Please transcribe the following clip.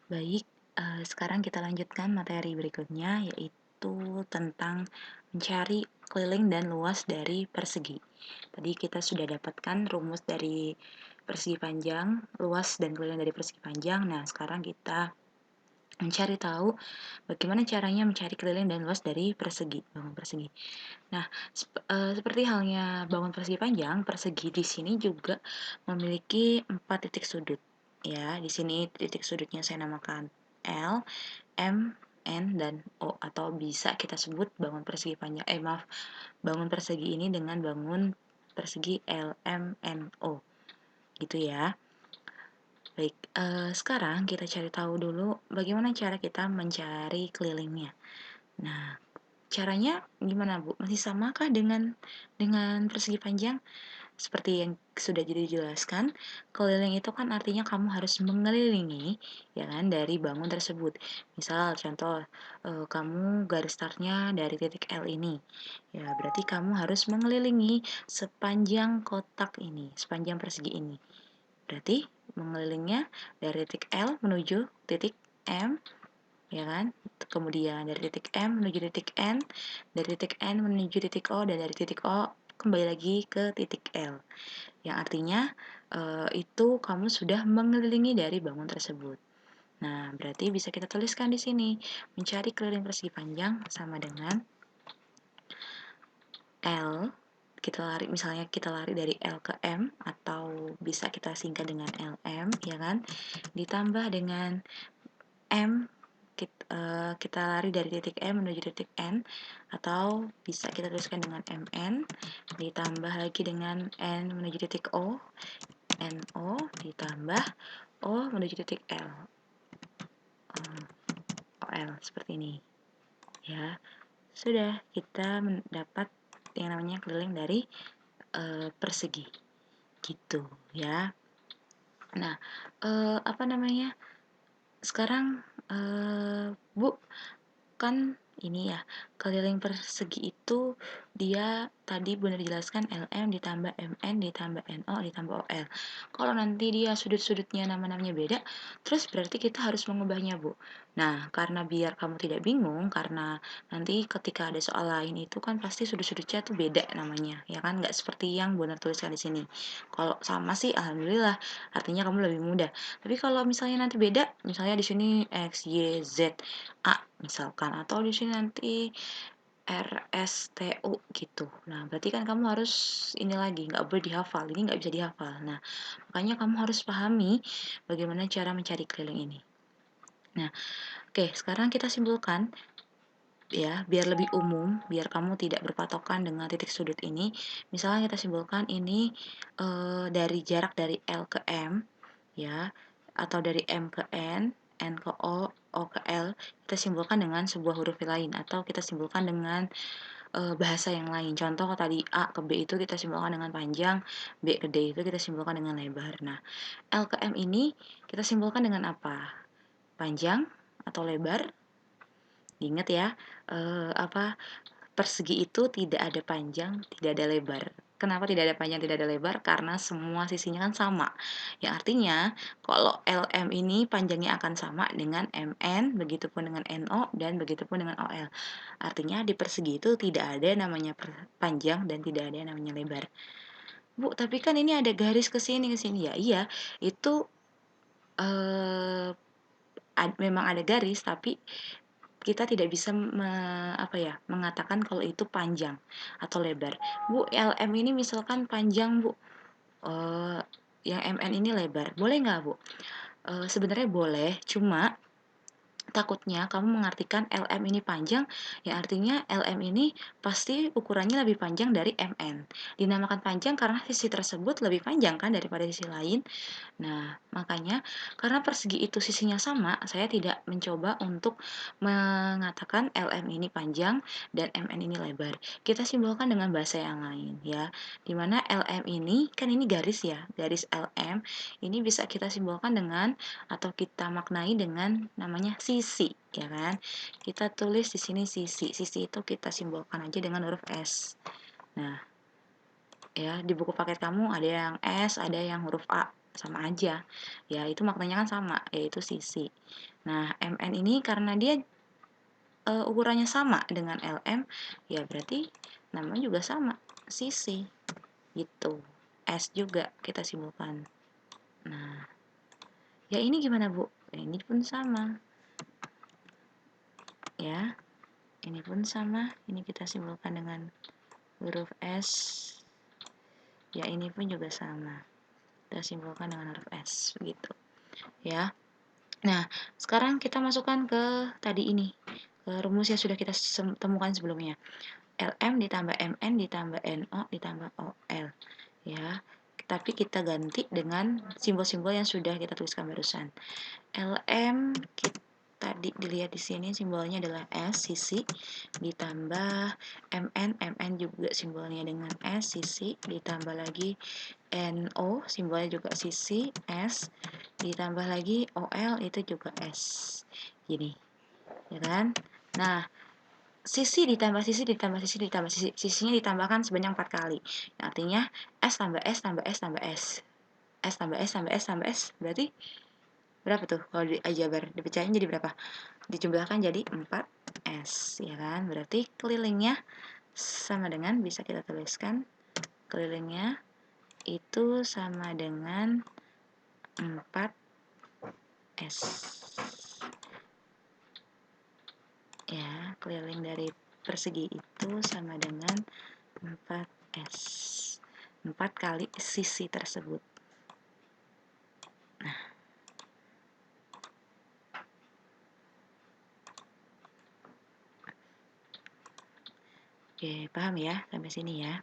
Baik, sekarang kita lanjutkan materi berikutnya, yaitu tentang mencari keliling dan luas dari persegi. Tadi kita sudah dapatkan rumus dari persegi panjang, luas dan keliling dari persegi panjang. Nah, sekarang kita mencari tahu bagaimana caranya mencari keliling dan luas dari persegi, bangun persegi. Nah, seperti halnya bangun persegi panjang, persegi di sini juga memiliki 4 titik sudut. Ya, di sini titik sudutnya saya namakan L, M, N, dan O, atau bisa kita sebut bangun persegi panjang. Maaf, bangun persegi ini dengan bangun persegi L, M, N, O. Gitu ya. Baik, sekarang kita cari tahu dulu bagaimana cara kita mencari kelilingnya. Nah, caranya gimana, Bu? Masih samakah dengan persegi panjang? Seperti yang sudah dijelaskan, keliling itu kan artinya kamu harus mengelilingi, ya kan, dari bangun tersebut. Misal contoh, kamu garis startnya dari titik L ini. Ya, berarti kamu harus mengelilingi sepanjang kotak ini, sepanjang persegi ini. Berarti mengelilingnya dari titik L menuju titik M, ya kan? Kemudian dari titik M menuju titik N, dari titik N menuju titik O, dan dari titik O kembali lagi ke titik L. Yang artinya itu kamu sudah mengelilingi dari bangun tersebut. Nah, berarti bisa kita tuliskan di sini, mencari keliling persegi panjang sama dengan L, kita lari, misalnya kita lari dari L ke M, atau bisa kita singkat dengan LM, ya kan? Ditambah dengan M, kita lari dari titik M menuju titik N, atau bisa kita tuliskan dengan MN, ditambah lagi dengan N menuju titik O, NO, ditambah O menuju titik L, OL, seperti ini. Ya, sudah kita mendapat yang namanya keliling dari persegi, gitu ya. Nah, apa namanya, sekarang Bu, kan ini ya, keliling persegi itu dia tadi benar dijelaskan LM ditambah MN ditambah NO ditambah OL. Kalau nanti dia sudut-sudutnya nama-namanya beda, terus berarti kita harus mengubahnya, Bu. Nah, karena biar kamu tidak bingung, karena nanti ketika ada soal lain itu kan pasti sudut-sudutnya tuh beda namanya, ya kan? Nggak seperti yang benar tuliskan di sini. Kalau sama sih, alhamdulillah, artinya kamu lebih mudah. Tapi kalau misalnya nanti beda, misalnya di sini X, Y, Z, A misalkan, atau di sini nanti RSTU gitu. Nah, berarti kan kamu harus ini lagi, nggak boleh dihafal. Ini nggak bisa dihafal. Nah, makanya kamu harus pahami bagaimana cara mencari keliling ini. Nah, oke, sekarang kita simpulkan ya, biar lebih umum, biar kamu tidak berpatokan dengan titik sudut ini. Misalnya kita simpulkan ini dari jarak dari L ke M, ya, atau dari M ke N ke O, O ke L, kita simpulkan dengan sebuah huruf lain, atau kita simpulkan dengan bahasa yang lain. Contoh tadi A ke B itu kita simpulkan dengan panjang, B ke D itu kita simpulkan dengan lebar. Nah, L ke M ini kita simpulkan dengan apa? Panjang atau lebar? Ingat ya, apa, persegi itu tidak ada panjang, tidak ada lebar. Kenapa tidak ada panjang, tidak ada lebar? Karena semua sisinya kan sama. Yang artinya, kalau LM ini panjangnya akan sama dengan MN, begitupun dengan NO, dan begitupun dengan OL. Artinya di persegi itu tidak ada namanya panjang dan tidak ada namanya lebar. Bu, tapi kan ini ada garis ke sini ke sini. Ya iya, itu eh, memang ada garis, tapi kita tidak bisa mengatakan kalau itu panjang atau lebar. Bu, LM ini misalkan panjang, Bu. Eh, yang MN ini lebar. Boleh nggak, Bu? Sebenarnya boleh, cuma takutnya kamu mengartikan LM ini panjang, ya artinya LM ini pasti ukurannya lebih panjang dari MN. Dinamakan panjang karena sisi tersebut lebih panjang kan daripada sisi lain. Nah, makanya karena persegi itu sisinya sama, saya tidak mencoba untuk mengatakan LM ini panjang dan MN ini lebar. Kita simbolkan dengan bahasa yang lain ya. Dimana LM ini, kan ini garis ya, garis LM. Ini bisa kita simbolkan dengan atau kita maknai dengan namanya sisi, ya kan? Kita tulis di sini sisi. Sisi itu kita simbolkan aja dengan huruf S. Nah, ya di buku paket kamu ada yang S, ada yang huruf A. sama aja. Ya, itu maknanya kan sama, yaitu sisi. Nah, MN ini karena dia ukurannya sama dengan LM, ya berarti namanya juga sama, sisi. Gitu. S juga kita simbolkan. Nah, ya ini gimana, Bu? Ini pun sama. Ya, ini pun sama. Ini kita simbolkan dengan huruf S. Ya, ini pun juga sama. Kita simbolkan dengan huruf S, begitu. Ya. Nah, sekarang kita masukkan ke tadi ini, ke rumus yang sudah kita temukan sebelumnya. LM ditambah MN ditambah NO ditambah OL. Ya, tapi kita ganti dengan simbol-simbol yang sudah kita tuliskan barusan. LM tadi dilihat di sini simbolnya adalah S sisi ditambah MN juga simbolnya dengan S sisi ditambah lagi NO simbolnya juga sisi S ditambah lagi OL itu juga S. Gini, ya kan? Nah, sisi ditambah sisi ditambah sisi ditambah sisi, sisinya ditambahkan sebanyak 4 kali. Artinya S tambah S tambah S tambah S. S tambah S tambah S tambah S berarti berapa tuh kalau di aljabar dipecahin jadi berapa? Dijumlahkan jadi 4S, ya kan? Berarti kelilingnya sama dengan, bisa kita tuliskan kelilingnya itu sama dengan 4S. Ya, keliling dari persegi itu sama dengan 4S. 4 kali sisi tersebut. Nah, oke, paham ya sampai sini ya?